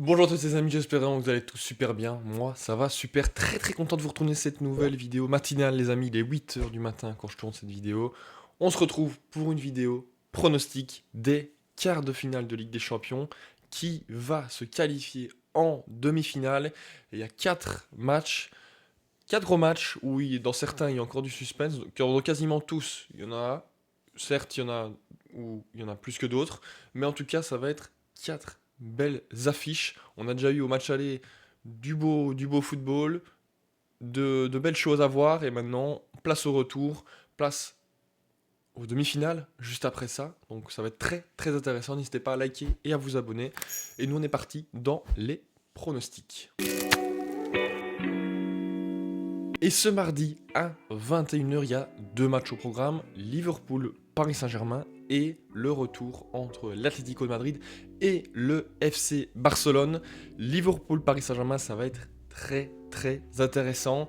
Bonjour à tous les amis, j'espère vraiment que vous allez tous super bien. Moi, ça va super, très content de vous retourner cette nouvelle vidéo matinale, les amis. Il est 8 h du matin quand je tourne cette vidéo. On se retrouve pour une vidéo pronostic des quarts de finale de Ligue des Champions qui va se qualifier en demi-finale. Et il y a 4 matchs où dans certains il y a encore du suspense. Dans quasiment tous, il y en a, certes, il y en a où il y en a plus que d'autres, mais en tout cas, ça va être 4 belles affiches. On a déjà eu au match aller du beau football, de belles choses à voir, et maintenant, place au retour, place aux demi-finales, juste après ça. Donc ça va être très intéressant. N'hésitez pas à liker et à vous abonner. Et nous, on est parti dans les pronostics. Et ce mardi à 21 h, il y a 2 matchs au programme, Liverpool-Paris Saint-Germain et le retour entre l'Atlético de Madrid et le FC Barcelone. Liverpool-Paris Saint-Germain, ça va être très intéressant.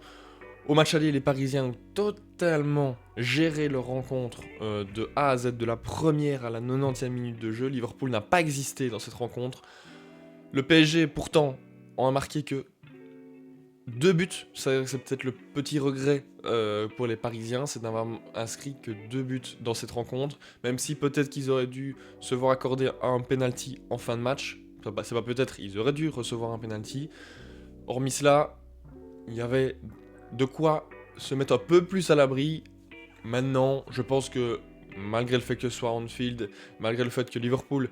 Au match aller, les Parisiens ont totalement géré leur rencontre de A à Z, de la première à la 90e minute de jeu. Liverpool n'a pas existé dans cette rencontre. Le PSG, pourtant, en a marqué que 2 buts, c'est peut-être le petit regret pour les Parisiens, c'est d'avoir inscrit que 2 buts dans cette rencontre, même si peut-être qu'ils auraient dû se voir accorder un penalty en fin de match. Enfin, c'est pas peut-être, ils auraient dû recevoir un penalty. Hormis cela, il y avait de quoi se mettre un peu plus à l'abri. Maintenant, je pense que malgré le fait que ce soit Anfield, malgré le fait que Liverpool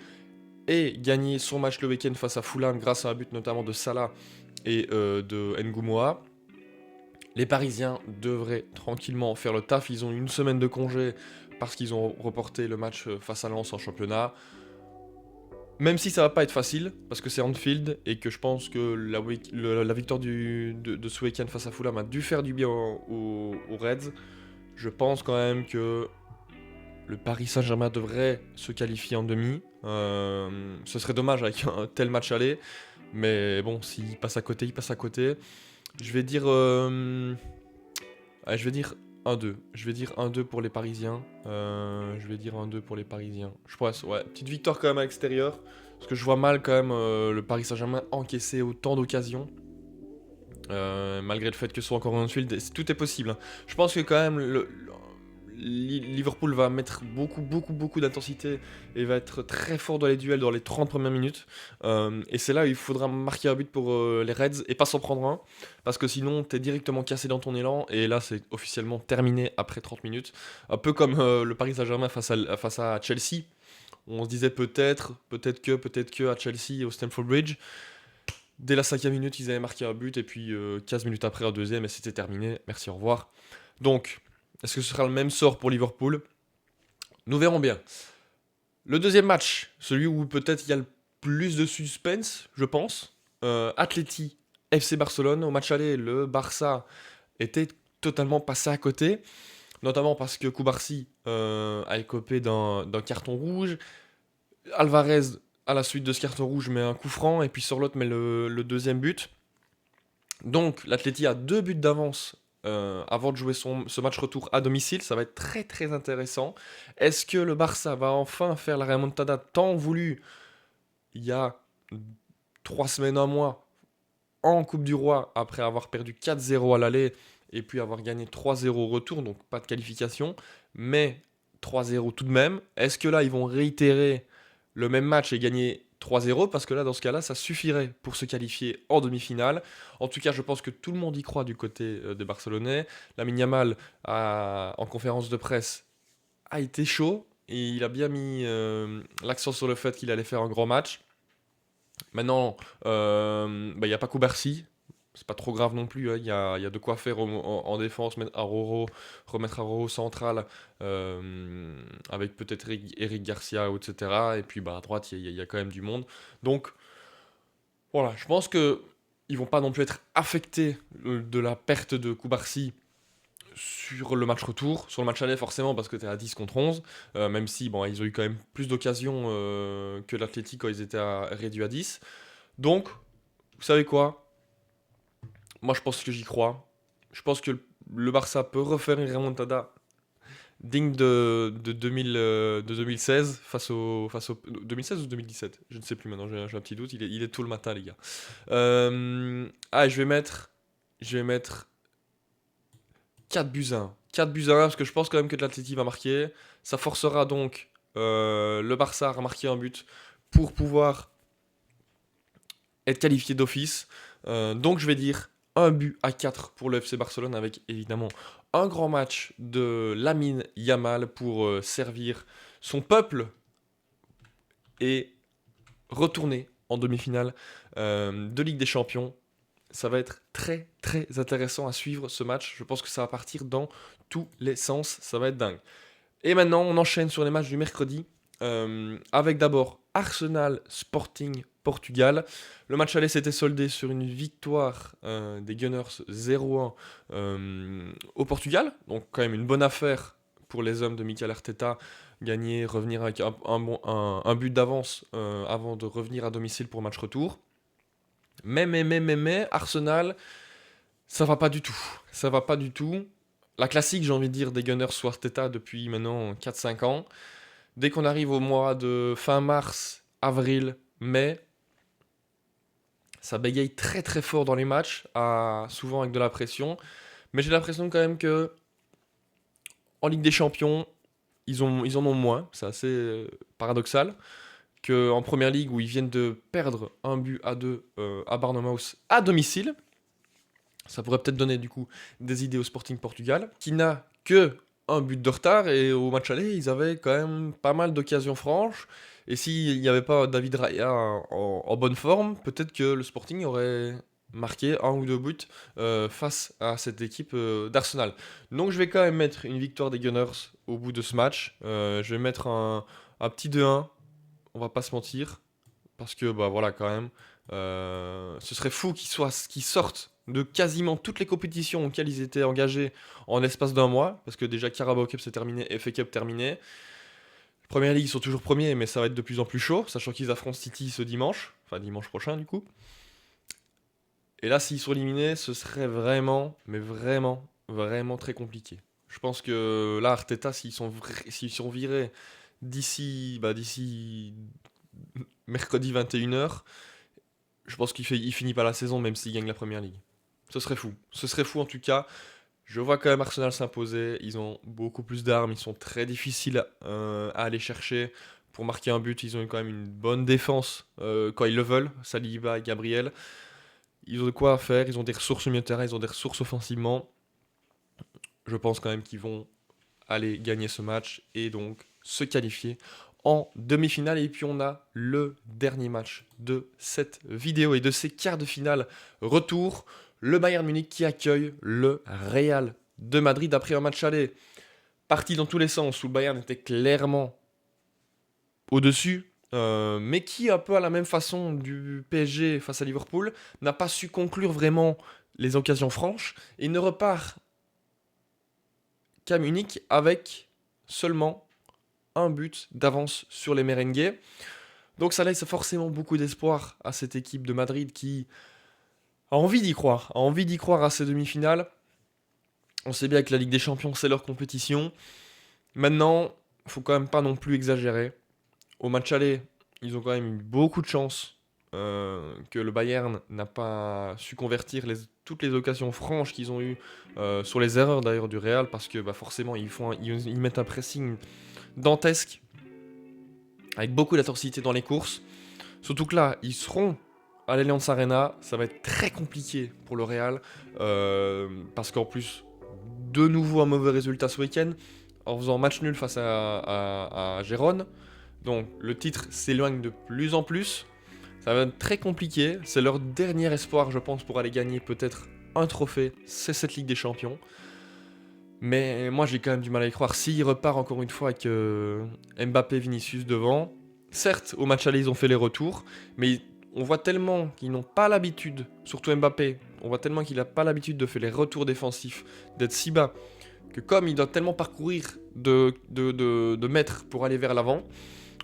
ait gagné son match le week-end face à Fulham grâce à un but notamment de Salah et de Ngoumoa, les Parisiens devraient tranquillement faire le taf. Ils ont une semaine de congé parce qu'ils ont reporté le match face à Lens en championnat. Même si ça va pas être facile, parce que c'est Anfield et que je pense que la victoire de ce week-end face à Fulham a dû faire du bien aux Reds, je pense quand même que le Paris Saint-Germain devrait se qualifier en demi. Ce serait dommage avec un tel match aller, mais bon, s'il passe à côté, il passe à côté. Je vais dire je vais dire 1-2. Je vais dire 1-2 pour les Parisiens. Je vais dire 1-2 pour les Parisiens. Je pense, ouais, petite victoire quand même à l'extérieur. Parce que je vois mal quand même le Paris Saint-Germain encaisser autant d'occasions. Malgré le fait que ce soit encore en Anfield, tout est possible, hein. Je pense que quand même Liverpool va mettre beaucoup d'intensité et va être très fort dans les duels dans les 30 premières minutes. Et c'est là où il faudra marquer un but pour les Reds et pas s'en prendre un. Parce que sinon, t'es directement cassé dans ton élan. Et là, c'est officiellement terminé après 30 minutes. Un peu comme le Paris Saint-Germain face à Chelsea. On se disait peut-être que à Chelsea, au Stamford Bridge. Dès la 5e minute, ils avaient marqué un but. Et puis 15 minutes après, un deuxième. Et c'était terminé. Merci, au revoir. Donc, est-ce que ce sera le même sort pour Liverpool? Nous verrons bien. Le deuxième match, celui où peut-être il y a le plus de suspense, je pense. Atleti FC Barcelone. Au match aller, le Barça était totalement passé à côté. Notamment parce que Koubarsi a écopé d'un carton rouge. Alvarez, à la suite de ce carton rouge, met un coup franc. Et puis sur l'autre, met le deuxième but. Donc l'Atleti a 2 buts d'avance avant de jouer ce match retour à domicile. Ça va être très intéressant. Est-ce que le Barça va enfin faire la remontada tant voulue il y a 3 semaines, un mois, en Coupe du Roi, après avoir perdu 4-0 à l'aller et puis avoir gagné 3-0 au retour, donc pas de qualification, mais 3-0 tout de même. Est-ce que là, ils vont réitérer le même match et gagner 3-0? Parce que là, dans ce cas-là, ça suffirait pour se qualifier en demi-finale. En tout cas, je pense que tout le monde y croit du côté des Barcelonais. Lamine Yamal, en conférence de presse, a été chaud et il a bien mis l'accent sur le fait qu'il allait faire un grand match. Maintenant, il y a pas Koubarsi, c'est pas trop grave non plus, hein. Il y a de quoi faire en défense, remettre Aroro central, avec peut-être Eric Garcia, etc. Et puis à droite, il y a quand même du monde. Donc voilà, je pense que ils vont pas non plus être affectés de la perte de Koubarsi sur le match retour. Sur le match aller, forcément, parce que tu es à 10 contre 11, même si bon, ils ont eu quand même plus d'occasions que l'Athletic quand ils étaient réduits à 10. Donc, vous savez quoi? Moi, je pense que j'y crois. Je pense que le Barça peut refaire une remontada digne de 2016 face au 2016 ou 2017, je ne sais plus maintenant, j'ai un petit doute, il est tôt le matin les gars. Je vais mettre 4 buts à 1. 4 buts à 1 parce que je pense quand même que l'Atleti va marquer. Ça forcera donc le Barça à marquer un but pour pouvoir être qualifié d'office. Donc je vais dire un but à 4 pour le FC Barcelone avec évidemment un grand match de Lamine Yamal pour servir son peuple et retourner en demi-finale de Ligue des Champions. Ça va être très très intéressant à suivre ce match. Je pense que ça va partir dans tous les sens. Ça va être dingue. Et maintenant, on enchaîne sur les matchs du mercredi. Avec d'abord Arsenal Sporting Portugal. Le match aller s'était soldé sur une victoire des Gunners 0-1 au Portugal. Donc quand même une bonne affaire pour les hommes de Mikel Arteta. Gagner, revenir avec un but d'avance avant de revenir à domicile pour match retour. Mais, Arsenal, ça va pas du tout. Ça va pas du tout. La classique, j'ai envie de dire, des Gunners sous Arteta depuis maintenant 4-5 ans. Dès qu'on arrive au mois de fin mars, avril, mai, ça bégaye très très fort dans les matchs, souvent avec de la pression. Mais j'ai l'impression quand même que en Ligue des Champions, ils en ont moins. C'est assez paradoxal. Qu'en Première Ligue, où ils viennent de perdre un but à 2 à Bournemouth à domicile, ça pourrait peut-être donner du coup des idées au Sporting Portugal, qui n'a que un but de retard, et au match aller, ils avaient quand même pas mal d'occasions franches. Et s'il n'y avait pas David Raya en bonne forme, peut-être que le Sporting aurait marqué un ou deux buts face à cette équipe d'Arsenal. Donc je vais quand même mettre une victoire des Gunners au bout de ce match. Je vais mettre un petit 2-1, on va pas se mentir, parce que bah voilà quand même, ce serait fou qu'ils sortent de quasiment toutes les compétitions auxquelles ils étaient engagés en l'espace d'un mois, parce que déjà Carabao Cup c'est terminé, FA Cup terminé. Première Ligue ils sont toujours premiers, mais ça va être de plus en plus chaud, sachant qu'ils affrontent City ce dimanche, enfin dimanche prochain du coup. Et là s'ils sont éliminés, ce serait vraiment, mais vraiment, vraiment très compliqué. Je pense que là Arteta, s'ils sont virés d'ici mercredi 21h, je pense il finit pas la saison même s'il gagne la première ligue. Ce serait fou. Ce serait fou en tout cas. Je vois quand même Arsenal s'imposer. Ils ont beaucoup plus d'armes. Ils sont très difficiles à aller chercher. Pour marquer un but, ils ont quand même une bonne défense quand ils le veulent. Saliba et Gabriel. Ils ont de quoi faire. Ils ont des ressources au milieu de terrain. Ils ont des ressources offensivement. Je pense quand même qu'ils vont aller gagner ce match et donc se qualifier en demi-finale. Et puis on a le dernier match de cette vidéo et de ces quarts de finale retour. Le Bayern Munich qui accueille le Real de Madrid après un match aller parti dans tous les sens où le Bayern était clairement au-dessus. Mais qui, un peu à la même façon du PSG face à Liverpool, n'a pas su conclure vraiment les occasions franches et ne repart qu'à Munich avec seulement un but d'avance sur les merengues. Donc ça laisse forcément beaucoup d'espoir à cette équipe de Madrid qui a envie d'y croire à ces demi-finales. On sait bien que la Ligue des Champions, c'est leur compétition. Maintenant, il faut quand même pas non plus exagérer. Au match aller, ils ont quand même eu beaucoup de chance que le Bayern n'a pas su convertir toutes les occasions franches qu'ils ont eues sur les erreurs d'ailleurs du Real, parce que bah, forcément ils mettent un pressing dantesque avec beaucoup d'intensité dans les courses. Surtout que là, ils seront à l'Allianz Arena, ça va être très compliqué pour le Real, parce qu'en plus, de nouveau un mauvais résultat ce week-end, en faisant match nul face à Gérone. Donc le titre s'éloigne de plus en plus, ça va être très compliqué, c'est leur dernier espoir je pense pour aller gagner peut-être un trophée, c'est cette Ligue des Champions. Mais moi j'ai quand même du mal à y croire, s'il repart encore une fois avec Mbappé, Vinicius devant, certes au match aller ils ont fait les retours, mais on voit tellement qu'ils n'ont pas l'habitude, surtout Mbappé, on voit tellement qu'il n'a pas l'habitude de faire les retours défensifs, d'être si bas, que comme il doit tellement parcourir de mètres pour aller vers l'avant,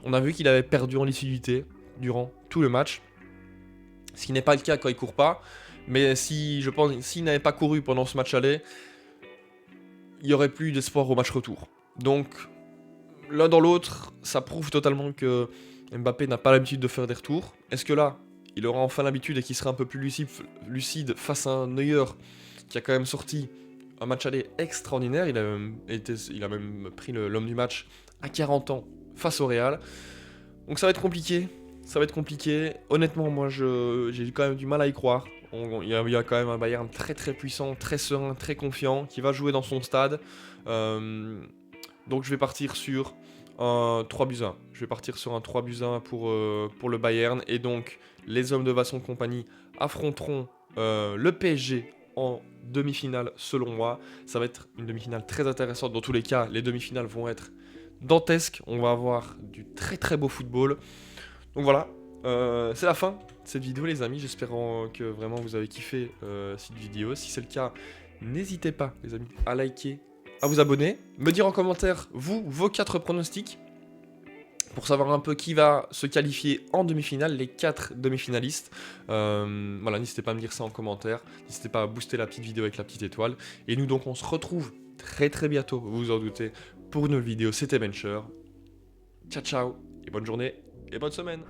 on a vu qu'il avait perdu en lucidité durant tout le match, ce qui n'est pas le cas quand il court pas, mais je pense s'il n'avait pas couru pendant ce match aller, il n'y aurait plus d'espoir au match retour. Donc, l'un dans l'autre, ça prouve totalement que Mbappé n'a pas l'habitude de faire des retours. Est-ce que là, il aura enfin l'habitude et qu'il sera un peu plus lucide face à un Neuer qui a quand même sorti un match aller extraordinaire. Il a même pris l'homme du match à 40 ans face au Real. Donc ça va être compliqué. Ça va être compliqué. Honnêtement, moi, j'ai quand même du mal à y croire. Il y a quand même un Bayern très très puissant, très serein, très confiant, qui va jouer dans son stade. Donc je vais partir sur un 3-1. Je vais partir sur un 3-1 pour le Bayern. Et donc, les hommes de Vasson compagnie affronteront le PSG en demi-finale, selon moi. Ça va être une demi-finale très intéressante. Dans tous les cas, les demi-finales vont être dantesques. On va avoir du très très beau football. Donc voilà, c'est la fin de cette vidéo, les amis. J'espère que vraiment vous avez kiffé cette vidéo. Si c'est le cas, n'hésitez pas, les amis, à liker, à vous abonner, me dire en commentaire, vos 4 pronostics, pour savoir un peu qui va se qualifier en demi-finale, les 4 demi-finalistes. Voilà, n'hésitez pas à me dire ça en commentaire, n'hésitez pas à booster la petite vidéo avec la petite étoile. Et nous donc, on se retrouve très très bientôt, vous vous en doutez, pour une nouvelle vidéo. C'était Bencher. Ciao ciao, et bonne journée, et bonne semaine.